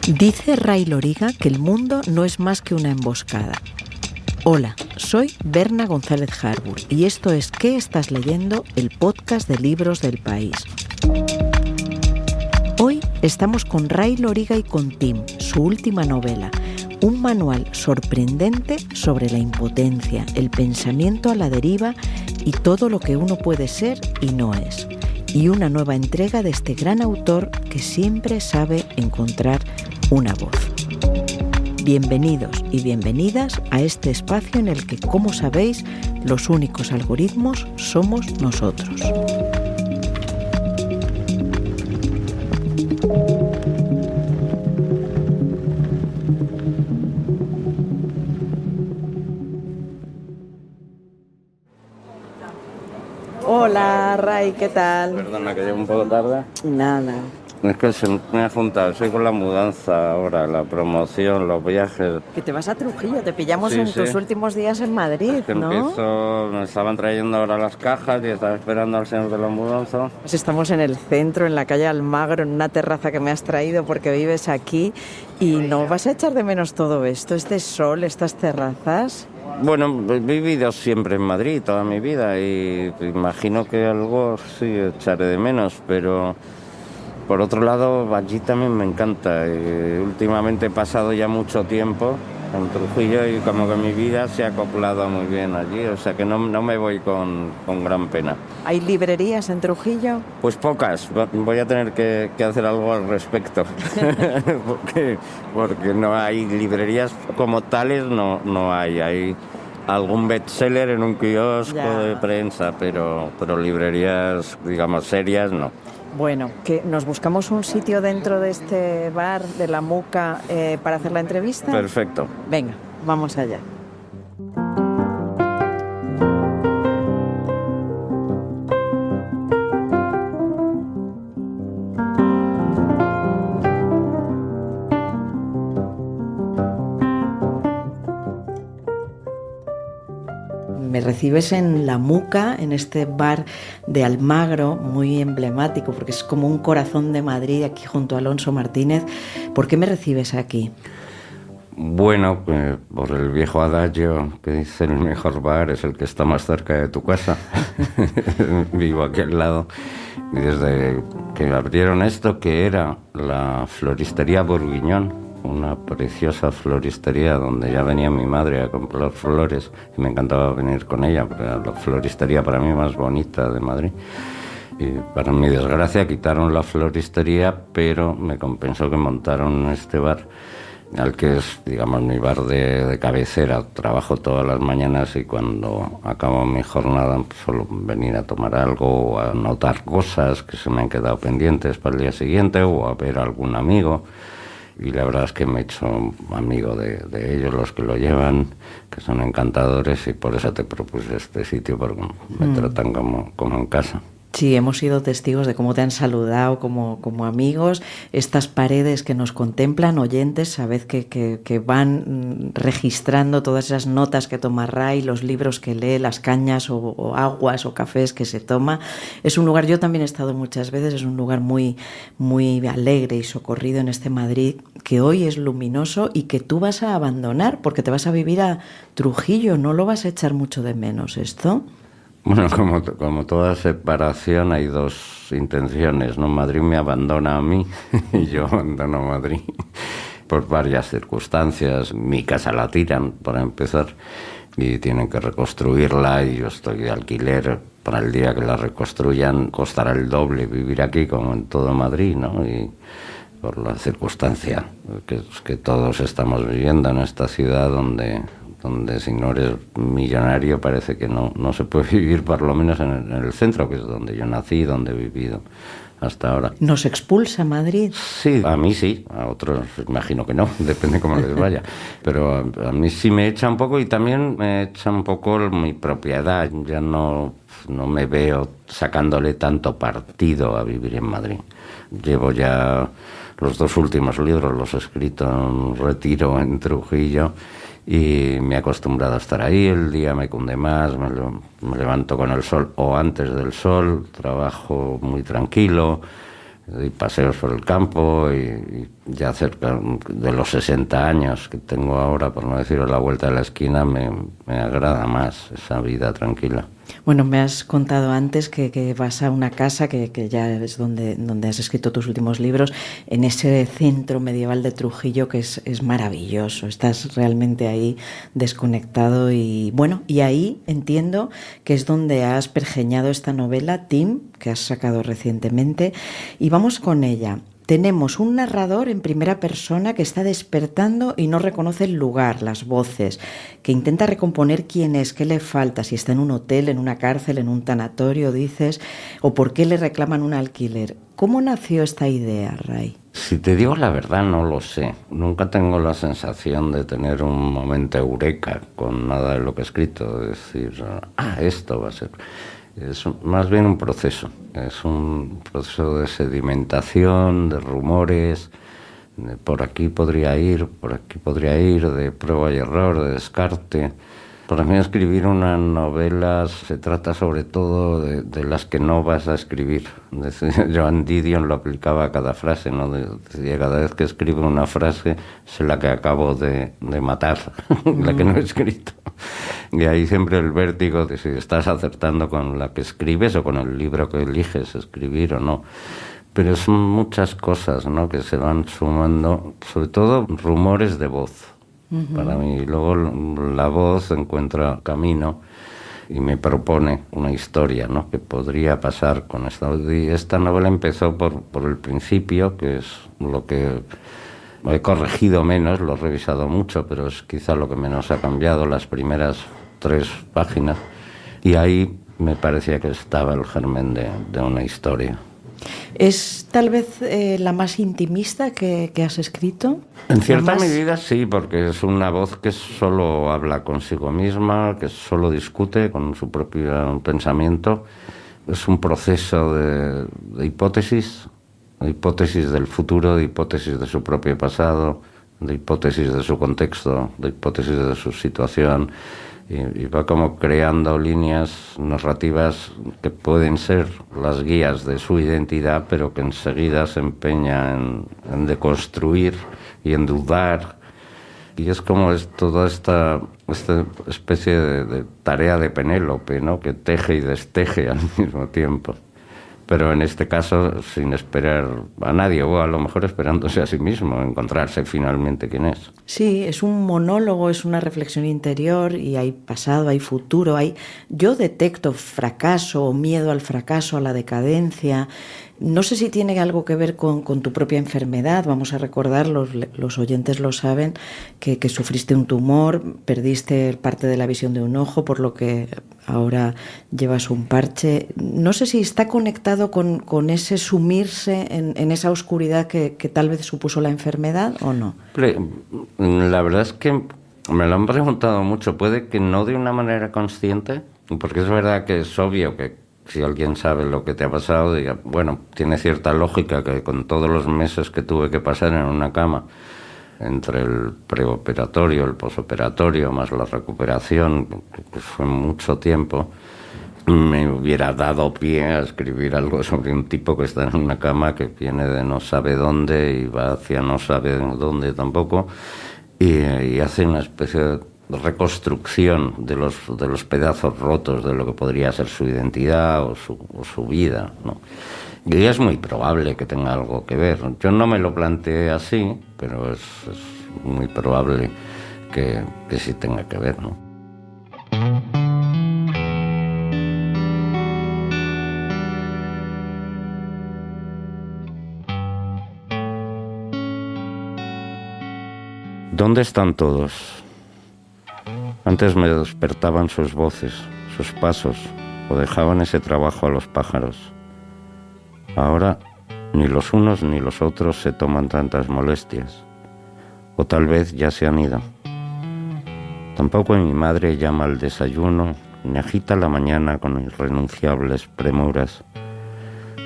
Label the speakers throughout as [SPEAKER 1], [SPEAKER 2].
[SPEAKER 1] Dice Ray Loriga que el mundo no es más que una emboscada. Hola, soy Berna González Harbour y esto es ¿Qué estás leyendo?, el podcast de libros del país. Hoy estamos con Ray Loriga y con Tim, su última novela, un manual sorprendente sobre la impotencia, el pensamiento a la deriva y todo lo que uno puede ser y no es. Y una nueva entrega de este gran autor que siempre sabe encontrar una voz. Bienvenidos y bienvenidas a este espacio en el que, como sabéis, los únicos algoritmos somos nosotros. Hola, Ray, ¿qué tal?
[SPEAKER 2] Perdona que llego un poco tarde.
[SPEAKER 1] Nada.
[SPEAKER 2] Es que se me ha juntado, soy con la mudanza ahora, la promoción, los viajes.
[SPEAKER 1] Que te vas a Trujillo, te pillamos
[SPEAKER 2] Sí,
[SPEAKER 1] en
[SPEAKER 2] sí.
[SPEAKER 1] tus últimos días en Madrid,
[SPEAKER 2] Que
[SPEAKER 1] ¿no?
[SPEAKER 2] me estaban trayendo ahora las cajas y estaba esperando al señor de la mudanza.
[SPEAKER 1] Pues estamos en el centro, en la calle Almagro, en una terraza que me has traído porque vives aquí y no vas a echar de menos todo esto, este sol, estas terrazas.
[SPEAKER 2] Bueno, he vivido siempre en Madrid toda mi vida y imagino que algo sí echaré de menos, pero por otro lado allí también me encanta. Últimamente he pasado ya mucho tiempo en Trujillo y como que mi vida se ha acoplado muy bien allí, o sea que no me voy con gran pena.
[SPEAKER 1] ¿Hay librerías en Trujillo?
[SPEAKER 2] Pues pocas, voy a tener que hacer algo al respecto, porque no hay librerías como tales, no hay algún bestseller en un kiosco de prensa, pero librerías, digamos, serias, no.
[SPEAKER 1] Bueno, que nos buscamos un sitio dentro de este bar de la Muca para hacer la entrevista.
[SPEAKER 2] Perfecto.
[SPEAKER 1] Venga, vamos allá. Me recibes en La Muca, en este bar de Almagro, muy emblemático, porque es como un corazón de Madrid, aquí junto a Alonso Martínez. ¿Por qué me recibes aquí?
[SPEAKER 2] Bueno, por el viejo adagio que dice el mejor bar es el que está más cerca de tu casa. Vivo aquí al lado. Y desde que abrieron esto, que era la floristería Bourguignon, una preciosa floristería donde ya venía mi madre a comprar flores y me encantaba venir con ella, porque era la floristería para mí más bonita de Madrid. Y para mi desgracia quitaron la floristería, pero me compensó que montaron este bar, al que es, digamos, mi bar de cabecera. Trabajo todas las mañanas y cuando acabo mi jornada suelo venir a tomar algo o a anotar cosas que se me han quedado pendientes para el día siguiente o a ver a algún amigo. Y la verdad es que me he hecho amigo de ellos, los que lo llevan, que son encantadores, y por eso te propuse este sitio, porque me tratan como en casa.
[SPEAKER 1] Sí, hemos sido testigos de cómo te han saludado como amigos, estas paredes que nos contemplan, oyentes, sabed que van registrando todas esas notas que toma Ray, los libros que lee, las cañas o aguas o cafés que se toma. Es un lugar, yo también he estado muchas veces, es un lugar muy, muy alegre y socorrido en este Madrid, que hoy es luminoso y que tú vas a abandonar porque te vas a vivir a Trujillo, ¿no lo vas a echar mucho de menos esto?
[SPEAKER 2] Bueno, como toda separación hay dos intenciones, ¿no? Madrid me abandona a mí y yo abandono Madrid por varias circunstancias. Mi casa la tiran, para empezar, y tienen que reconstruirla y yo estoy de alquiler. Para el día que la reconstruyan costará el doble vivir aquí como en todo Madrid, ¿no? Y por la circunstancia que todos estamos viviendo en esta ciudad donde si no eres millonario parece que no se puede vivir, por lo menos en el centro, que es donde yo nací, donde he vivido hasta ahora.
[SPEAKER 1] ¿Nos expulsa Madrid?
[SPEAKER 2] Sí, a mí sí, a otros imagino que no, depende cómo les vaya. Pero a mí sí me echa un poco y también me echa un poco mi propiedad. Ya no me veo sacándole tanto partido a vivir en Madrid. Llevo ya los 2 últimos libros, los he escrito en un retiro en Trujillo, y me he acostumbrado a estar ahí. El día me cunde más, me levanto con el sol o antes del sol, trabajo muy tranquilo, Doy paseos por el campo y ya cerca de los 60 años que tengo ahora, por no decir a la vuelta de la esquina, me agrada más esa vida tranquila.
[SPEAKER 1] Bueno, me has contado antes que vas a una casa que ya es donde has escrito tus últimos libros, en ese centro medieval de Trujillo que es maravilloso. Estás realmente ahí desconectado y bueno, y ahí entiendo que es donde has pergeñado esta novela, Tim, que has sacado recientemente, y vamos con ella. Tenemos un narrador en primera persona que está despertando y no reconoce el lugar, las voces, que intenta recomponer quién es, qué le falta, si está en un hotel, en una cárcel, en un tanatorio, dices, o por qué le reclaman un alquiler. ¿Cómo nació esta idea, Ray?
[SPEAKER 2] Si te digo la verdad, no lo sé. Nunca tengo la sensación de tener un momento eureka con nada de lo que he escrito, de decir, esto va a ser... Es más bien un proceso, es un proceso de sedimentación, de rumores, de por aquí podría ir, de prueba y error, de descarte. Para mí escribir una novela se trata sobre todo de las que no vas a escribir. Joan Didion lo aplicaba a cada frase, ¿no? Decía, cada vez que escribo una frase es la que acabo de matar, la que no he escrito. Y ahí siempre el vértigo de si estás acertando con la que escribes o con el libro que eliges escribir o no. Pero son muchas cosas, ¿no?, que se van sumando, sobre todo rumores de voz. Para mí, luego la voz encuentra camino y me propone una historia, ¿no?, que podría pasar con esta. Y esta novela empezó por el principio, que es lo que he corregido menos, lo he revisado mucho, pero es quizá lo que menos ha cambiado, las primeras 3 páginas. Y ahí me parecía que estaba el germen de una historia.
[SPEAKER 1] ¿Es tal vez la más intimista que has escrito?
[SPEAKER 2] En cierta medida sí, porque es una voz que solo habla consigo misma, que solo discute con su propio pensamiento. Es un proceso de hipótesis del futuro, de hipótesis de su propio pasado, de hipótesis de su contexto, de hipótesis de su situación. Y va como creando líneas narrativas que pueden ser las guías de su identidad, pero que enseguida se empeña en deconstruir y en dudar. Y es como toda esta especie de tarea de Penélope, ¿no?, que teje y desteje al mismo tiempo. Pero en este caso sin esperar a nadie, o a lo mejor esperándose a sí mismo, encontrarse finalmente quién es.
[SPEAKER 1] Sí, es un monólogo, es una reflexión interior y hay pasado, hay futuro, yo detecto fracaso o miedo al fracaso, a la decadencia. No sé si tiene algo que ver con tu propia enfermedad. Vamos a recordar, los oyentes lo saben, que sufriste un tumor, perdiste parte de la visión de un ojo, por lo que ahora llevas un parche. No sé si está conectado con ese sumirse en esa oscuridad que tal vez supuso la enfermedad o no.
[SPEAKER 2] La verdad es que me lo han preguntado mucho. Puede que no de una manera consciente, porque es verdad que es obvio que si alguien sabe lo que te ha pasado, diga, bueno, tiene cierta lógica que con todos los meses que tuve que pasar en una cama, entre el preoperatorio, el posoperatorio, más la recuperación, que fue mucho tiempo, me hubiera dado pie a escribir algo sobre un tipo que está en una cama, que viene de no sabe dónde y va hacia no sabe dónde tampoco, y hace una especie de reconstrucción de los pedazos rotos de lo que podría ser su identidad o su vida, ¿no? Y es muy probable que tenga algo que ver. Yo no me lo planteé así, pero es muy probable que sí tenga que ver, ¿no? ¿Dónde están todos? Antes me despertaban sus voces, sus pasos, o dejaban ese trabajo a los pájaros. Ahora ni los unos ni los otros se toman tantas molestias, o tal vez ya se han ido. Tampoco mi madre llama al desayuno, ni agita la mañana con irrenunciables premuras.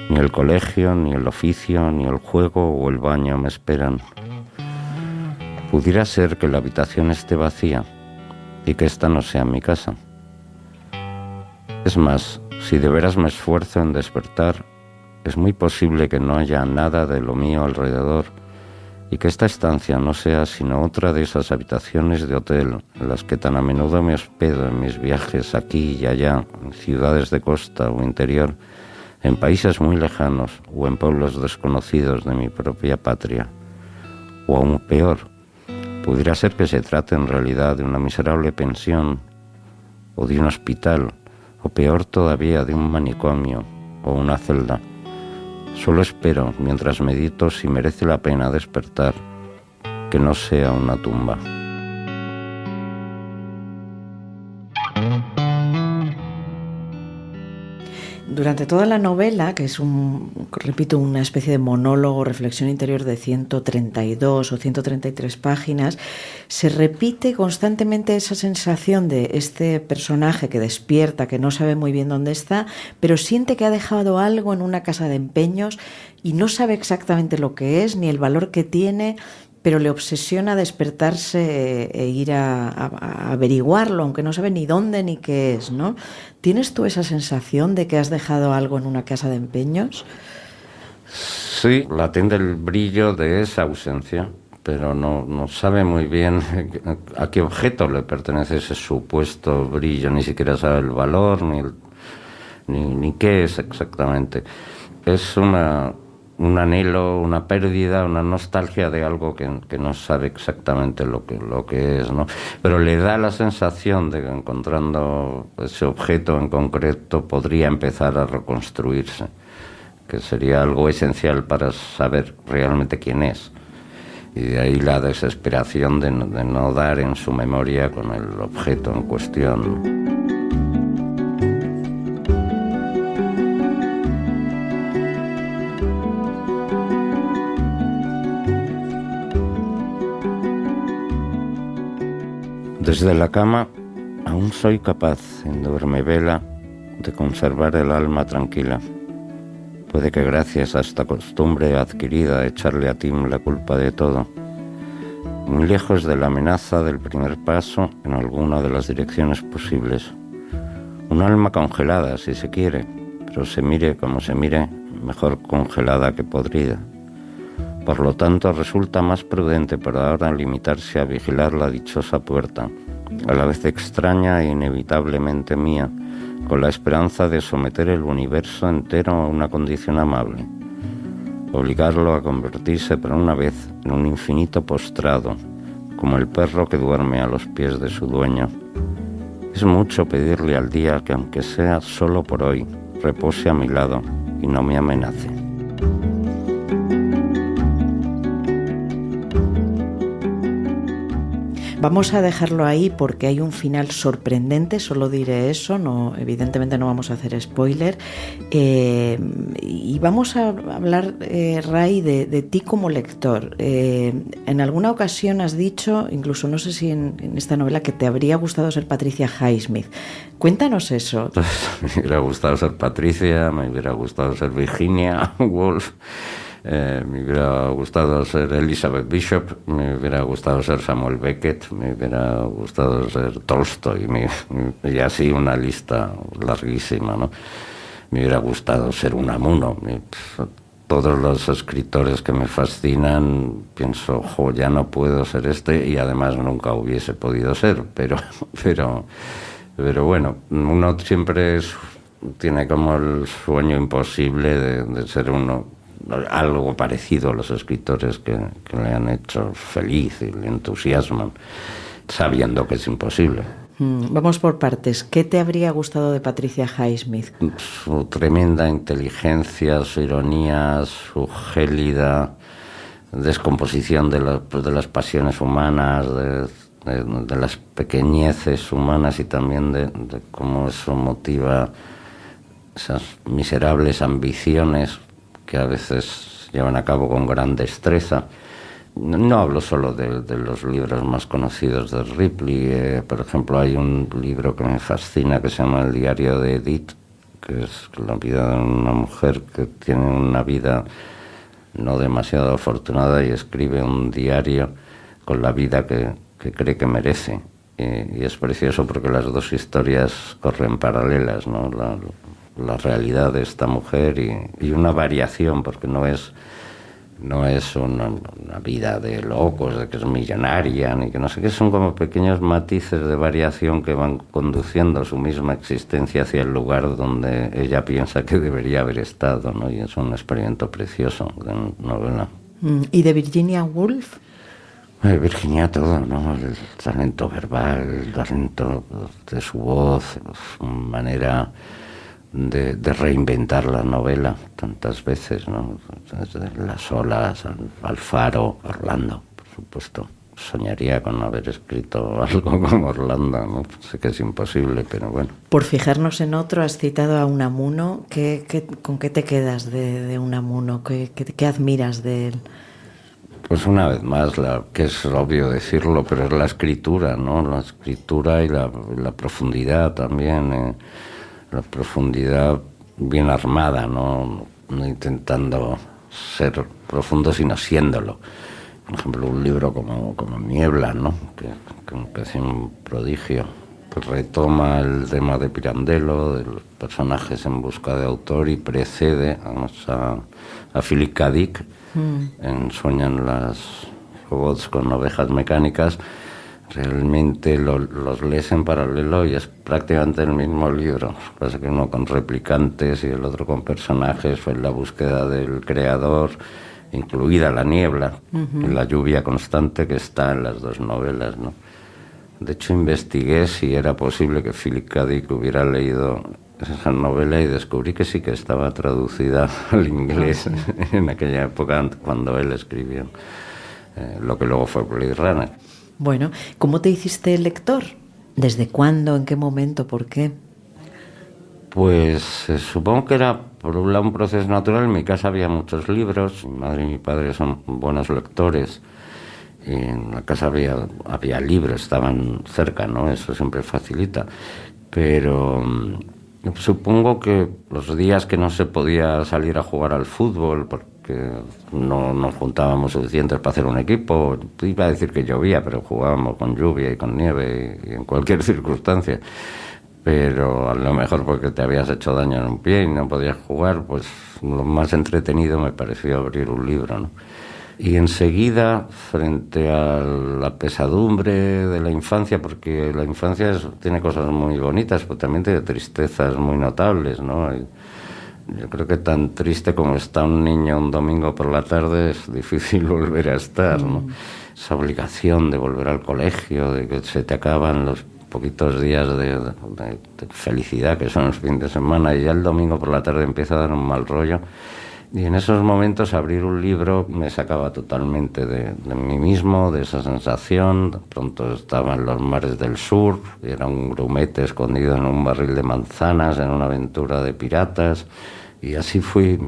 [SPEAKER 2] Ni el colegio, ni el oficio, ni el juego o el baño me esperan. Pudiera ser que la habitación esté vacía y que esta no sea mi casa. Es más, si de veras me esfuerzo en despertar, es muy posible que no haya nada de lo mío alrededor y que esta estancia no sea sino otra de esas habitaciones de hotel en las que tan a menudo me hospedo en mis viajes aquí y allá, en ciudades de costa o interior, en países muy lejanos o en pueblos desconocidos de mi propia patria. O aún peor, pudiera ser que se trate en realidad de una miserable pensión o de un hospital, o peor todavía, de un manicomio o una celda. Solo espero, mientras medito, si merece la pena despertar, que no sea una tumba.
[SPEAKER 1] Durante toda la novela, que es repito, una especie de monólogo, reflexión interior de 132 o 133 páginas, se repite constantemente esa sensación de este personaje que despierta, que no sabe muy bien dónde está, pero siente que ha dejado algo en una casa de empeños y no sabe exactamente lo que es ni el valor que tiene, pero le obsesiona despertarse e ir a averiguarlo, aunque no sabe ni dónde ni qué es, ¿no? ¿Tienes tú esa sensación de que has dejado algo en una casa de empeños?
[SPEAKER 2] Sí, latente el brillo de esa ausencia, pero no sabe muy bien a qué objeto le pertenece ese supuesto brillo, ni siquiera sabe el valor, ni qué es exactamente. Es un anhelo, una pérdida, una nostalgia de algo que no sabe exactamente lo que es, ¿no? Pero le da la sensación de que encontrando ese objeto en concreto podría empezar a reconstruirse, que sería algo esencial para saber realmente quién es. Y de ahí la desesperación de no dar en su memoria con el objeto en cuestión. Desde la cama aún soy capaz, en dormivela, de conservar el alma tranquila. Puede que gracias a esta costumbre adquirida echarle a Tim la culpa de todo, muy lejos de la amenaza del primer paso en alguna de las direcciones posibles. Un alma congelada, si se quiere, pero se mire como se mire, mejor congelada que podrida. Por lo tanto, resulta más prudente por ahora limitarse a vigilar la dichosa puerta, a la vez extraña e inevitablemente mía, con la esperanza de someter el universo entero a una condición amable, obligarlo a convertirse por una vez en un infinito postrado, como el perro que duerme a los pies de su dueño. Es mucho pedirle al día que, aunque sea solo por hoy, repose a mi lado y no me amenace.
[SPEAKER 1] Vamos a dejarlo ahí porque hay un final sorprendente, solo diré eso, evidentemente no vamos a hacer spoiler. Y vamos a hablar, Ray, de ti como lector. En alguna ocasión has dicho, incluso no sé si en esta novela, que te habría gustado ser Patricia Highsmith. Cuéntanos eso.
[SPEAKER 2] Me hubiera gustado ser Patricia, me hubiera gustado ser Virginia Woolf. Me hubiera gustado ser Elizabeth Bishop, me hubiera gustado ser Samuel Beckett, me hubiera gustado ser Tolstoy, y así una lista larguísima, ¿no? Me hubiera gustado ser Unamuno. Todos los escritores que me fascinan, pienso, ya no puedo ser este, y además nunca hubiese podido ser, pero bueno, uno siempre tiene como el sueño imposible de ser algo parecido a los escritores que le han hecho feliz y le entusiasman, sabiendo que es imposible.
[SPEAKER 1] Vamos por partes. ¿Qué te habría gustado de Patricia Highsmith?
[SPEAKER 2] Su tremenda inteligencia, su ironía, su gélida descomposición de las pasiones humanas, de las pequeñeces humanas, y también de cómo eso motiva esas miserables ambiciones que a veces llevan a cabo con gran destreza. No hablo solo de los libros más conocidos de Ripley. Por ejemplo, hay un libro que me fascina que se llama El diario de Edith, que es la vida de una mujer que tiene una vida no demasiado afortunada y escribe un diario con la vida que cree que merece. Y es precioso porque las dos historias corren paralelas, ¿no? la realidad de esta mujer y una variación, porque no es una vida de locos, de que es millonaria, ni que no sé qué, son como pequeños matices de variación que van conduciendo su misma existencia hacia el lugar donde ella piensa que debería haber estado, ¿no? Y es un experimento precioso de novela.
[SPEAKER 1] ¿Y de Virginia Woolf?
[SPEAKER 2] Virginia todo, ¿no? El talento verbal, el talento de su voz, su manera de reinventar la novela tantas veces, ¿no? Desde Las olas al faro, Orlando, por supuesto. Soñaría con haber escrito algo como Orlando, ¿no? Sé que es imposible, pero bueno.
[SPEAKER 1] Por fijarnos en otro, has citado a Unamuno. ¿Con qué te quedas de Unamuno? ¿Qué admiras de él?
[SPEAKER 2] Pues una vez más, que es obvio decirlo, pero es la escritura, ¿no? La escritura y la profundidad también, la profundidad bien armada, ¿no? No intentando ser profundo, sino siéndolo. Por ejemplo, un libro como Niebla, ¿no? Que me parece un prodigio, que retoma el tema de Pirandello, de los personajes en busca de autor, y precede a Philip K. Dick en Sueñan las robots con ovejas mecánicas. Realmente los lees en paralelo y es prácticamente el mismo libro. Pasa que uno con replicantes y el otro con personajes, fue la búsqueda del creador, incluida la niebla y la lluvia constante que está en las dos novelas, ¿no? De hecho, investigué si era posible que Philip K. Dick hubiera leído esa novela y descubrí que sí, que estaba traducida al inglés en aquella época cuando él escribió lo que luego fue Blade Runner.
[SPEAKER 1] Bueno, ¿cómo te hiciste lector? ¿Desde cuándo? ¿En qué momento? ¿Por qué?
[SPEAKER 2] Pues supongo que era por un lado un proceso natural. En mi casa había muchos libros, mi madre y mi padre son buenos lectores, y en la casa había libros, estaban cerca, ¿no? Eso siempre facilita. Pero supongo que los días que no se podía salir a jugar al fútbol porque no nos juntábamos suficientes para hacer un equipo, iba a decir que llovía, pero jugábamos con lluvia y con nieve y en cualquier circunstancia. Pero a lo mejor porque te habías hecho daño en un pie y no podías jugar, pues lo más entretenido me pareció abrir un libro, ¿no? Y enseguida, frente a la pesadumbre de la infancia, porque la infancia tiene cosas muy bonitas, pero también tiene tristezas muy notables, ¿no? Yo creo que tan triste como está un niño un domingo por la tarde es difícil volver a estar, ¿no? Esa obligación de volver al colegio, de que se te acaban los poquitos días de felicidad que son los fines de semana, y ya el domingo por la tarde empieza a dar un mal rollo. Y en esos momentos abrir un libro me sacaba totalmente de mí mismo, de esa sensación. De pronto estaba en los mares del sur, y era un grumete escondido en un barril de manzanas, en una aventura de piratas. Y así fui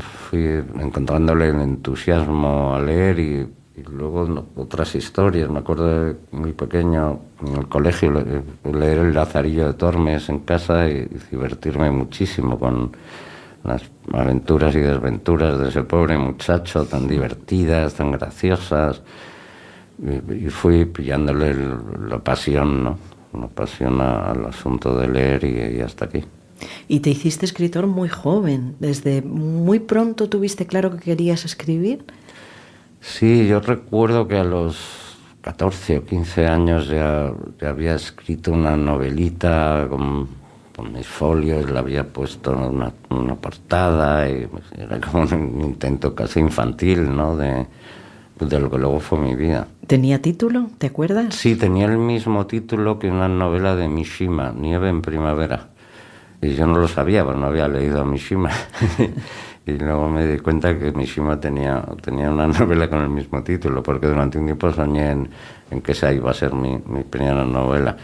[SPEAKER 2] encontrándole el entusiasmo a leer y luego otras historias. Me acuerdo de muy pequeño en el colegio leer El Lazarillo de Tormes en casa y divertirme muchísimo con las aventuras y desventuras de ese pobre muchacho, tan divertidas, tan graciosas, y fui pillándole la pasión, ¿no? La pasión al asunto de leer y hasta aquí.
[SPEAKER 1] Y te hiciste escritor muy joven, desde muy pronto tuviste claro que querías escribir.
[SPEAKER 2] Sí, yo recuerdo que a los 14 o 15 años ya había escrito una novelita con mis folios, le había puesto una portada y era como un intento casi infantil, ¿no? De lo que luego fue mi vida.
[SPEAKER 1] ¿Tenía título? ¿Te acuerdas?
[SPEAKER 2] Sí, tenía el mismo título que una novela de Mishima, Nieve en primavera. Y yo no lo sabía, porque no había leído a Mishima. Y luego me di cuenta que Mishima tenía una novela con el mismo título, porque durante un tiempo soñé en que esa iba a ser mi primera novela.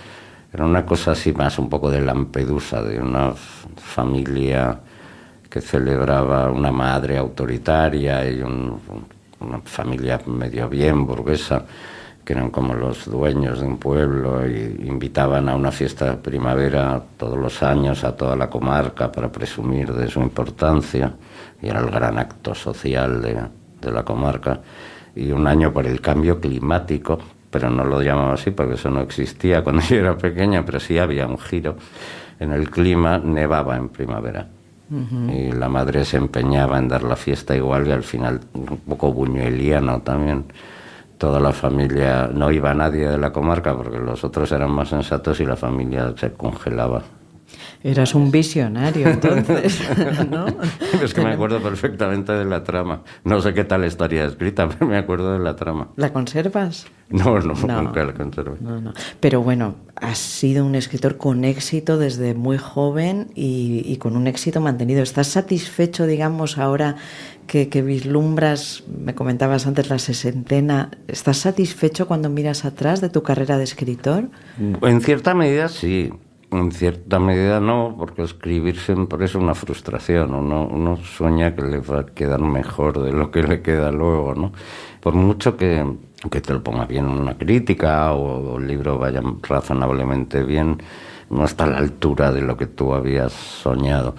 [SPEAKER 2] Era una cosa así más un poco de Lampedusa, de una familia que celebraba una madre autoritaria y una familia medio bien burguesa, que eran como los dueños de un pueblo, y invitaban a una fiesta de primavera todos los años a toda la comarca para presumir de su importancia, y era el gran acto social de la comarca. Y un año, por el cambio climático, pero no lo llamaba así porque eso no existía cuando yo era pequeña, pero sí había un giro en el clima, nevaba en primavera. Y la madre se empeñaba en dar la fiesta igual y al final un poco buñueliano también. Toda la familia, no iba nadie de la comarca porque los otros eran más sensatos y la familia se congelaba.
[SPEAKER 1] Eras un visionario, entonces, ¿no?
[SPEAKER 2] Es que me acuerdo perfectamente de la trama. No sé qué tal estaría escrita, pero me acuerdo de la trama.
[SPEAKER 1] ¿La conservas?
[SPEAKER 2] No, nunca la conservé.
[SPEAKER 1] No. Pero bueno, has sido un escritor con éxito desde muy joven y con un éxito mantenido. ¿Estás satisfecho, digamos, ahora que vislumbras, me comentabas antes, la 60? ¿Estás satisfecho cuando miras atrás de tu carrera de escritor?
[SPEAKER 2] En cierta medida sí. En cierta medida no, porque escribir siempre es una frustración. Uno sueña que le va a quedar mejor de lo que le queda luego, ¿no? Por mucho que te lo ponga bien una crítica o el libro vaya razonablemente bien, no está a la altura de lo que tú habías soñado.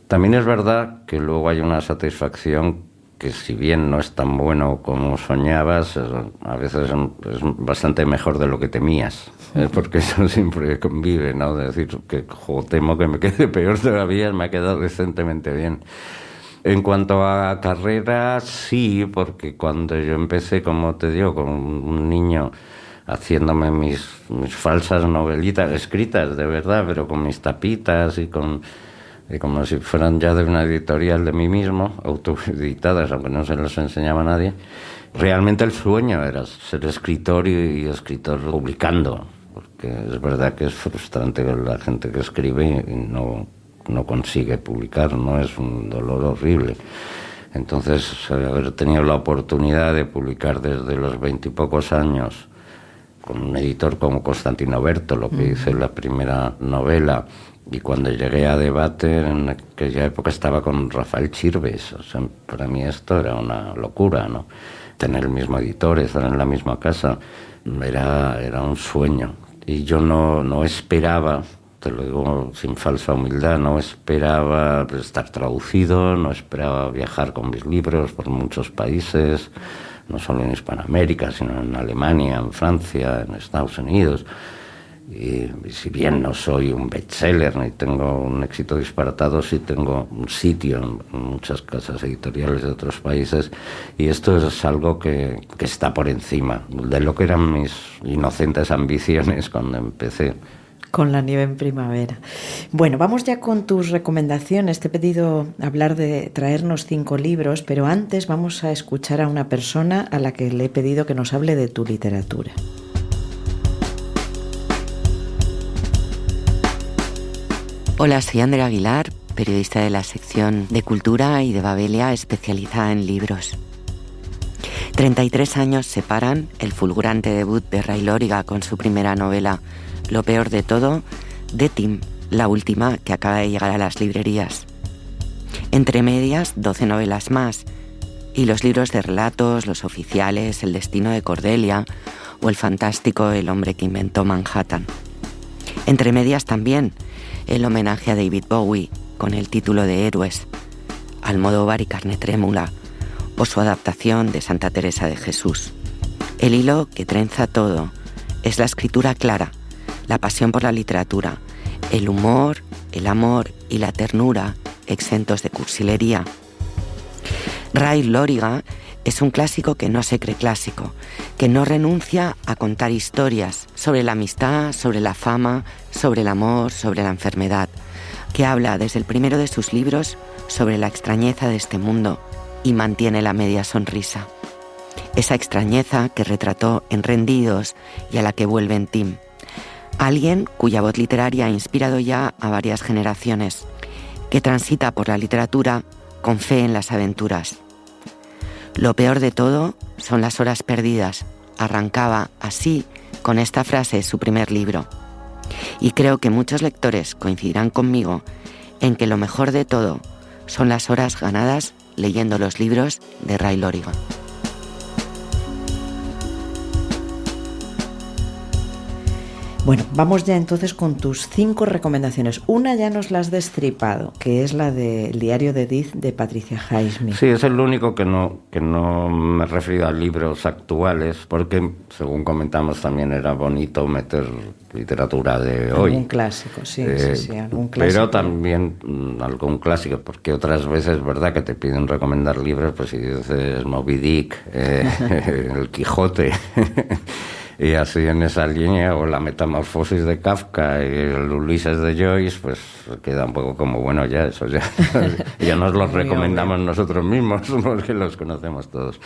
[SPEAKER 2] También es verdad que luego hay una satisfacción que, si bien no es tan bueno como soñabas, a veces es bastante mejor de lo que temías, porque eso siempre convive, ¿no? De decir que temo que me quede peor todavía, me ha quedado decentemente bien. En cuanto a carrera, sí, porque cuando yo empecé, como te digo, con un niño haciéndome mis falsas novelitas escritas de verdad, pero con mis tapitas y como si fueran ya de una editorial de mí mismo, autoeditadas, aunque no se las enseñaba a nadie. Realmente el sueño era ser escritor y escritor publicando, porque es verdad que es frustrante ver la gente que escribe y no consigue publicar, no es un dolor horrible. Entonces, haber tenido la oportunidad de publicar desde los 20 y pocos años con un editor como Constantino Bertolo, que hice la primera novela, y cuando llegué a Debate, en aquella época estaba con Rafael Chirves. O sea, para mí esto era una locura, ¿no? Tener el mismo editor, estar en la misma casa, era un sueño. Y yo no esperaba, te lo digo sin falsa humildad, no esperaba estar traducido, no esperaba viajar con mis libros por muchos países, no solo en Hispanoamérica, sino en Alemania, en Francia, en Estados Unidos. Y si bien no soy un bestseller ni tengo un éxito disparatado, sí tengo un sitio en muchas casas editoriales de otros países, y esto es algo que está por encima de lo que eran mis inocentes ambiciones cuando empecé.
[SPEAKER 1] Con la nieve en primavera. Bueno, vamos ya con tus recomendaciones. Te he pedido hablar de traernos 5 libros, pero antes vamos a escuchar a una persona a la que le he pedido que nos hable de tu literatura.
[SPEAKER 3] Hola, soy Andrea Aguilar, periodista de la sección de Cultura y de Babelia, especializada en libros. 33 años separan el fulgurante debut de Ray Loriga con su primera novela, Lo peor de todo, de Tim, la última que acaba de llegar a las librerías. Entre medias, 12 novelas más, y los libros de relatos, Los oficiales, El destino de Cordelia o el fantástico El hombre que inventó Manhattan. Entre medias también, el homenaje a David Bowie con el título de Héroes, Almodóvar y Carne Trémula, o su adaptación de Santa Teresa de Jesús. El hilo que trenza todo es la escritura clara, la pasión por la literatura, el humor, el amor y la ternura exentos de cursilería. Ray Loriga es un clásico que no se cree clásico, que no renuncia a contar historias sobre la amistad, sobre la fama, sobre el amor, sobre la enfermedad, que habla desde el primero de sus libros sobre la extrañeza de este mundo y mantiene la media sonrisa. Esa extrañeza que retrató en Rendidos y a la que vuelve en Tim. Alguien cuya voz literaria ha inspirado ya a varias generaciones, que transita por la literatura con fe en las aventuras. Lo peor de todo son las horas perdidas. Arrancaba así con esta frase de su primer libro. Y creo que muchos lectores coincidirán conmigo en que lo mejor de todo son las horas ganadas leyendo los libros de Ray Loriga.
[SPEAKER 1] Bueno, vamos ya entonces con tus 5 recomendaciones. Una ya nos la has destripado, que es la del Diario de Edith de Patricia Highsmith.
[SPEAKER 2] Sí, es el único que no me he referido a libros actuales, porque, según comentamos, también era bonito meter literatura de hoy.
[SPEAKER 1] Algún clásico, sí, algún clásico.
[SPEAKER 2] Pero también algún clásico, porque otras veces es verdad que te piden recomendar libros, pues si dices Moby Dick, El Quijote... Y así en esa línea, o la Metamorfosis de Kafka y el Ulises de Joyce, pues queda un poco como, bueno, ya eso ya nos los recomendamos nosotros mismos, porque los conocemos todos.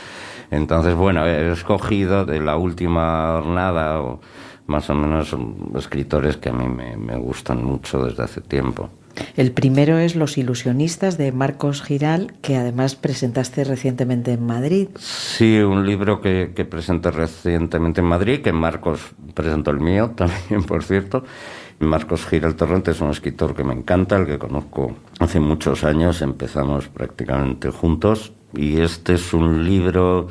[SPEAKER 2] Entonces, bueno, he escogido de la última jornada, o más o menos escritores que a mí me gustan mucho desde hace tiempo.
[SPEAKER 1] El primero es Los ilusionistas de Marcos Giral, que además presentaste recientemente en Madrid.
[SPEAKER 2] Sí, un libro que presenté recientemente en Madrid, que Marcos presentó el mío también, por cierto. Marcos Giral Torrente es un escritor que me encanta, el que conozco hace muchos años, empezamos prácticamente juntos, y este es un libro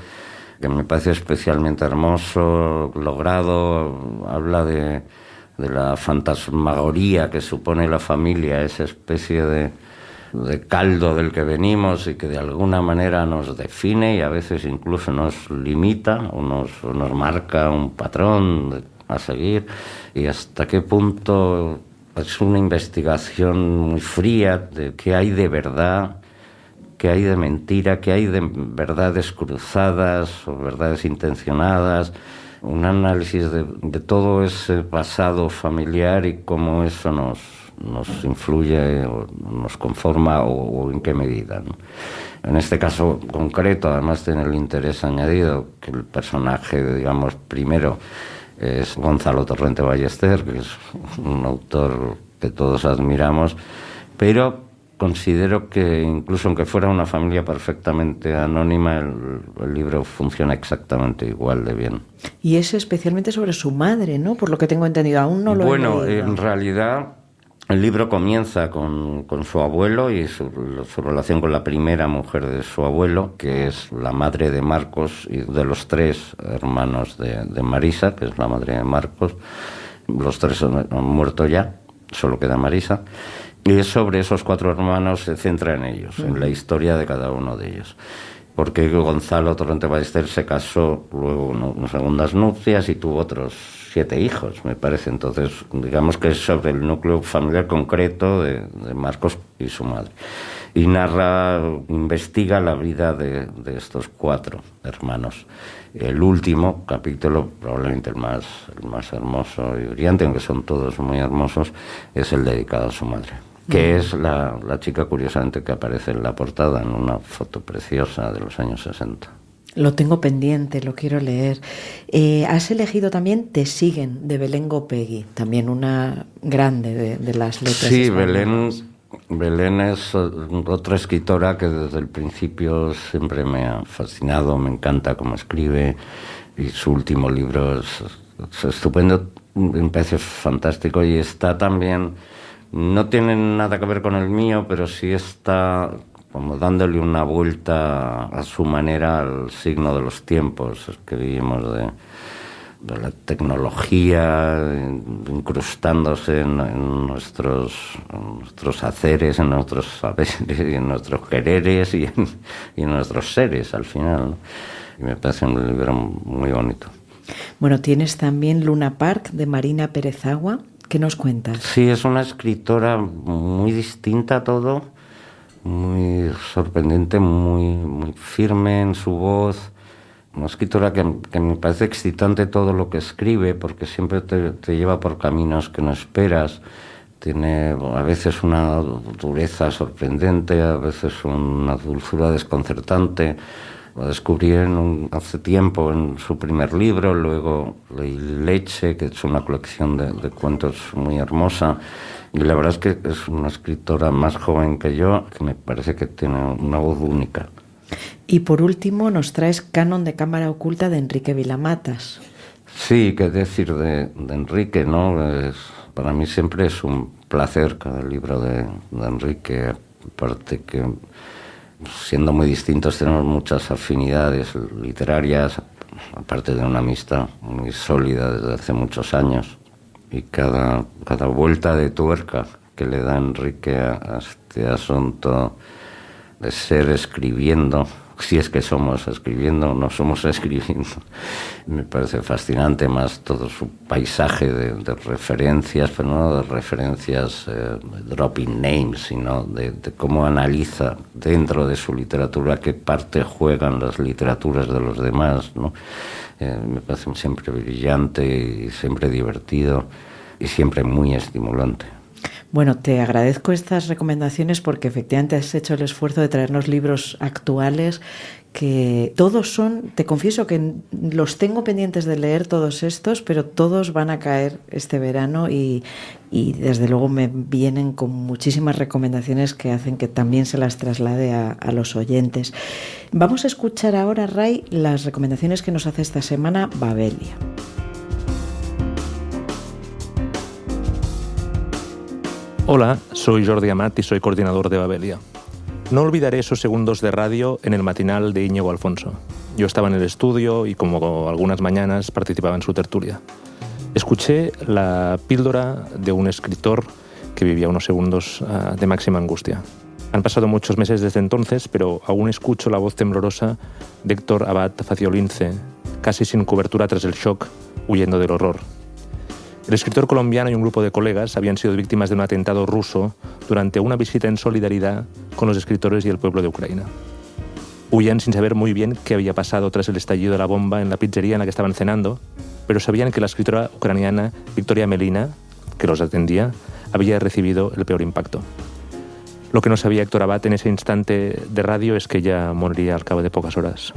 [SPEAKER 2] que me parece especialmente hermoso, logrado, habla de la fantasmagoría que supone la familia, esa especie de caldo del que venimos y que de alguna manera nos define y a veces incluso nos limita o nos marca un patrón a seguir, y hasta qué punto es una investigación muy fría de qué hay de verdad, qué hay de mentira, qué hay de verdades cruzadas o verdades intencionadas. Un análisis de todo ese pasado familiar y cómo eso nos influye o nos conforma o en qué medida, ¿no? En este caso concreto, además tiene el interés añadido que el personaje, digamos, primero es Gonzalo Torrente Ballester, que es un autor que todos admiramos, pero considero que incluso aunque fuera una familia perfectamente anónima, el libro funciona exactamente igual de bien.
[SPEAKER 1] Y es especialmente sobre su madre, ¿no? Por lo que tengo entendido, aún no lo he leído.
[SPEAKER 2] En realidad el libro comienza con su abuelo y su relación con la primera mujer de su abuelo, que es la madre de Marcos y de los 3 hermanos de Marisa, que es la madre de Marcos. Los 3 han muerto ya, solo queda Marisa. Y sobre esos 4 hermanos se centra en ellos, en la historia de cada uno de ellos. Porque Gonzalo Torrente Ballester se casó luego en segundas nupcias y tuvo otros 7 hijos, me parece. Entonces, digamos que es sobre el núcleo familiar concreto de Marcos y su madre. Y investiga la vida de estos 4 hermanos. El último capítulo, probablemente el más hermoso y brillante, aunque son todos muy hermosos, es el dedicado a su madre, que es la chica, curiosamente, que aparece en la portada en una foto preciosa de los años 60.
[SPEAKER 1] Lo tengo pendiente, lo quiero leer. Has elegido también Te siguen, de Belén Gopegui, también una grande de las letras.
[SPEAKER 2] Sí, Belén es otra escritora que desde el principio siempre me ha fascinado, me encanta cómo escribe, y su último libro es estupendo, me parece fantástico, y está también, no tiene nada que ver con el mío, pero sí está como dándole una vuelta a su manera al signo de los tiempos que vivimos, de la tecnología incrustándose en nuestros haceres, en nuestros saberes, y en nuestros quereres y en nuestros seres al final, ¿no? Y me parece un libro muy bonito.
[SPEAKER 1] Bueno, tienes también Luna Park de Marina Pérez Agua. ¿Qué nos cuentas?
[SPEAKER 2] Sí, es una escritora muy distinta a todo, muy sorprendente, muy firme en su voz. Una escritora que me parece excitante todo lo que escribe, porque siempre te lleva por caminos que no esperas. Tiene a veces una dureza sorprendente, a veces una dulzura desconcertante. Lo descubrí hace tiempo en su primer libro, luego leí Leche, que es una colección de cuentos muy hermosa. Y la verdad es que es una escritora más joven que yo, que me parece que tiene una voz única.
[SPEAKER 1] Y por último nos traes Canon de cámara oculta de Enrique Vilamatas.
[SPEAKER 2] Sí, qué decir de Enrique, ¿no? Para mí siempre es un placer cada libro de Enrique, aparte que siendo muy distintos tenemos muchas afinidades literarias, aparte de una amistad muy sólida desde hace muchos años. y cada vuelta de tuerca que le da Enrique a este asunto de ser escribiendo, si es que somos escribiendo, no somos escribiendo. Me parece fascinante, más todo su paisaje de referencias, pero no de referencias dropping names, sino de cómo analiza dentro de su literatura qué parte juegan las literaturas de los demás, ¿no? Me parece siempre brillante y siempre divertido y siempre muy estimulante.
[SPEAKER 1] Bueno, te agradezco estas recomendaciones porque efectivamente has hecho el esfuerzo de traernos libros actuales que todos son, te confieso que los tengo pendientes de leer todos estos, pero todos van a caer este verano y desde luego me vienen con muchísimas recomendaciones que hacen que también se las traslade a los oyentes. Vamos a escuchar ahora, Ray, las recomendaciones que nos hace esta semana Babelia.
[SPEAKER 4] Hola, soy Jordi Amat y soy coordinador de Babelia. No olvidaré esos segundos de radio en el matinal de Íñigo Alfonso. Yo estaba en el estudio y, como algunas mañanas, participaba en su tertulia. Escuché la píldora de un escritor que vivía unos segundos de máxima angustia. Han pasado muchos meses desde entonces, pero aún escucho la voz temblorosa de Héctor Abad Faciolince, casi sin cobertura tras el shock, huyendo del horror. El escritor colombiano y un grupo de colegas habían sido víctimas de un atentado ruso durante una visita en solidaridad con los escritores y el pueblo de Ucrania. Huían sin saber muy bien qué había pasado tras el estallido de la bomba en la pizzería en la que estaban cenando, pero sabían que la escritora ucraniana Victoria Melina, que los atendía, había recibido el peor impacto. Lo que no sabía Héctor Abad en ese instante de radio es que ella moriría al cabo de pocas horas.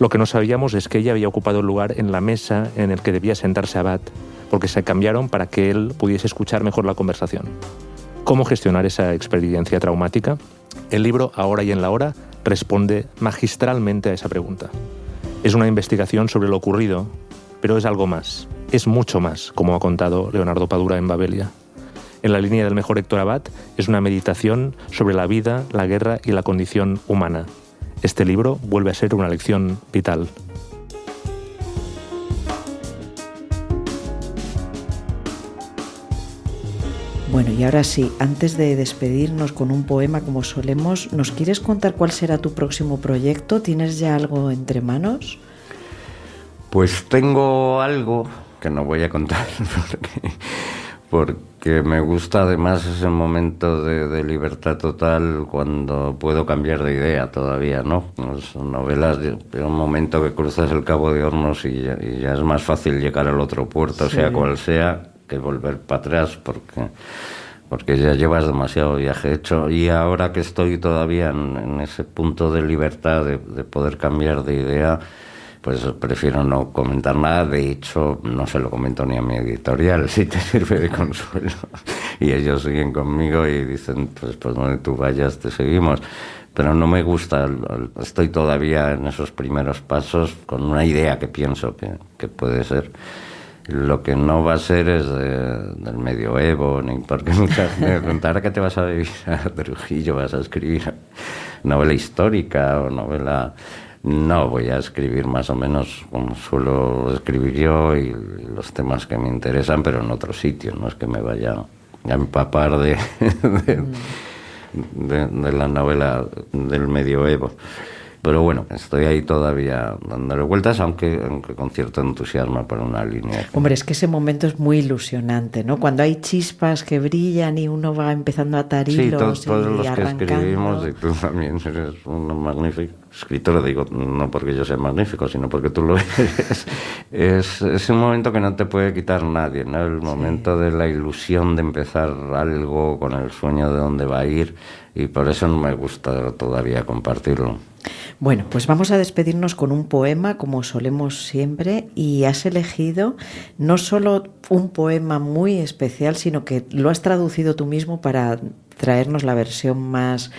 [SPEAKER 4] Lo que no sabíamos es que ella había ocupado el lugar en la mesa en el que debía sentarse Abad, porque se cambiaron para que él pudiese escuchar mejor la conversación. ¿Cómo gestionar esa experiencia traumática? El libro Ahora y en la hora responde magistralmente a esa pregunta. Es una investigación sobre lo ocurrido, pero es algo más, es mucho más, como ha contado Leonardo Padura en Babelia. En la línea del mejor Héctor Abad, es una meditación sobre la vida, la guerra y la condición humana. Este libro vuelve a ser una lección vital.
[SPEAKER 1] Bueno, y ahora sí, antes de despedirnos con un poema como solemos, ¿nos quieres contar cuál será tu próximo proyecto? ¿Tienes ya algo entre manos?
[SPEAKER 2] Pues tengo algo que no voy a contar porque me gusta además ese momento de libertad total cuando puedo cambiar de idea todavía, ¿no? Las novelas de un momento que cruzas el Cabo de Hornos y ya es más fácil llegar al otro puerto, sí, sea cual sea, que volver para atrás porque ya llevas demasiado viaje hecho. Y ahora que estoy todavía en ese punto de libertad de poder cambiar de idea, pues prefiero no comentar nada. De hecho, no se lo comento ni a mi editorial, si te sirve de consuelo. Y ellos siguen conmigo y dicen, pues donde tú vayas te seguimos. Pero no me gusta, estoy todavía en esos primeros pasos con una idea que pienso que puede ser. Lo que no va a ser es del medioevo, ni porque muchas me preguntan, ¿qué te vas a vivir a Trujillo? ¿Vas a escribir novela histórica o novela...? No, voy a escribir más o menos como suelo escribir yo y los temas que me interesan, pero en otro sitio. No es que me vaya a empapar de la novela del medioevo. Pero bueno, estoy ahí todavía dándole vueltas, aunque con cierto entusiasmo por una línea.
[SPEAKER 1] Hombre, es que ese momento es muy ilusionante, ¿no? Cuando hay chispas que brillan y uno va empezando a atar hilos.
[SPEAKER 2] Sí, todos los
[SPEAKER 1] arrancando.
[SPEAKER 2] Que escribimos, y tú también eres un magnífico escritor, digo, no porque yo sea magnífico, sino porque tú lo eres. Es un momento que no te puede quitar nadie, ¿no? El momento de la ilusión de empezar algo con el sueño de dónde va a ir, y por eso no me gusta todavía compartirlo.
[SPEAKER 1] Bueno, pues vamos a despedirnos con un poema, como solemos siempre, y has elegido no solo un poema muy especial, sino que lo has traducido tú mismo para traernos la versión más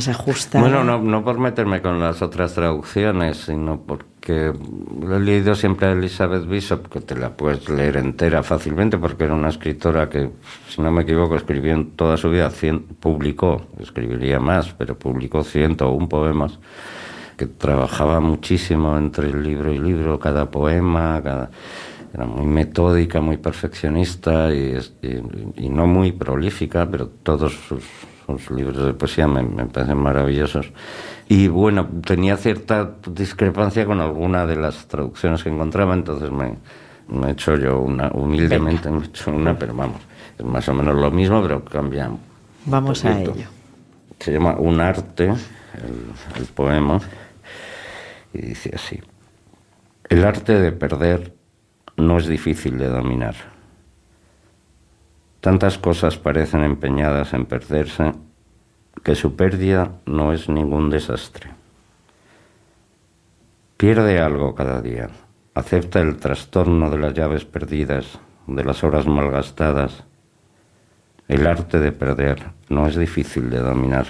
[SPEAKER 1] ajustada.
[SPEAKER 2] Bueno, no por meterme con las otras traducciones, sino porque lo he leído siempre a Elizabeth Bishop, que te la puedes leer entera fácilmente, porque era una escritora que, si no me equivoco, escribió en toda su vida, publicó, escribiría más, pero publicó 101 poemas, que trabajaba muchísimo entre libro y libro, cada poema, Era muy metódica, muy perfeccionista y no muy prolífica, pero todos sus libros de poesía me parecen maravillosos. Y bueno, tenía cierta discrepancia con alguna de las traducciones que encontraba, entonces me he hecho yo una, humildemente me he hecho una, pero vamos, es más o menos lo mismo, pero cambia.
[SPEAKER 1] Vamos a ello.
[SPEAKER 2] Se llama Un arte, el poema, y dice así: el arte de perder no es difícil de dominar. Tantas cosas parecen empeñadas en perderse que su pérdida no es ningún desastre. Pierde algo cada día, acepta el trastorno de las llaves perdidas, de las horas malgastadas. El arte de perder no es difícil de dominar.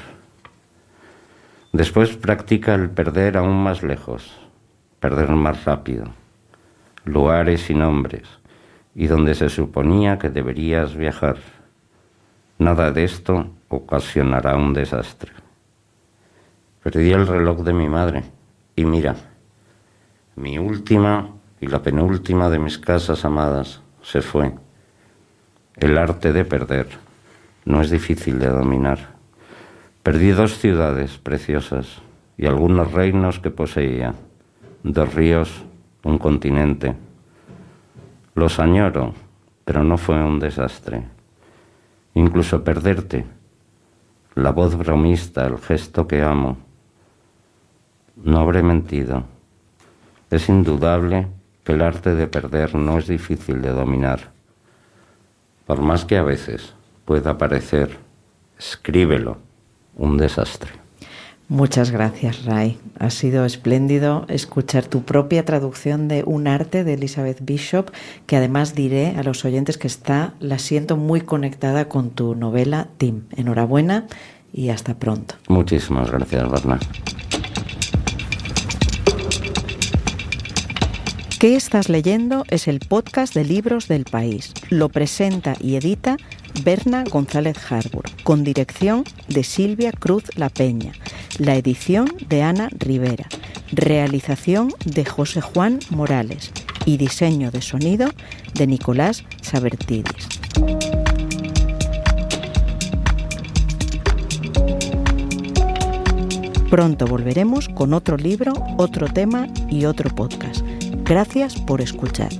[SPEAKER 2] Después practica el perder aún más lejos, perder más rápido, lugares y nombres, y donde se suponía que deberías viajar. Nada de esto ocasionará un desastre. Perdí el reloj de mi madre, y mira, mi última y la penúltima de mis casas amadas se fue. El arte de perder no es difícil de dominar. Perdí 2 ciudades preciosas y algunos reinos que poseía, 2 ríos, un continente. Los añoro, pero no fue un desastre. Incluso perderte, la voz bromista, el gesto que amo. No habré mentido. Es indudable que el arte de perder no es difícil de dominar. Por más que a veces pueda parecer, escríbelo, un desastre.
[SPEAKER 1] Muchas gracias, Ray. Ha sido espléndido escuchar tu propia traducción de Un arte de Elizabeth Bishop, que además diré a los oyentes que la siento muy conectada con tu novela Tim. Enhorabuena y hasta pronto.
[SPEAKER 2] Muchísimas gracias, Berna.
[SPEAKER 1] ¿Qué estás leyendo? Es el podcast de libros del País. Lo presenta y edita Berna González Harbour, con dirección de Silvia Cruz La Peña, la edición de Ana Rivera, realización de José Juan Morales y diseño de sonido de Nicolás Sabertidis. Pronto volveremos con otro libro, otro tema y otro podcast. Gracias por escuchar.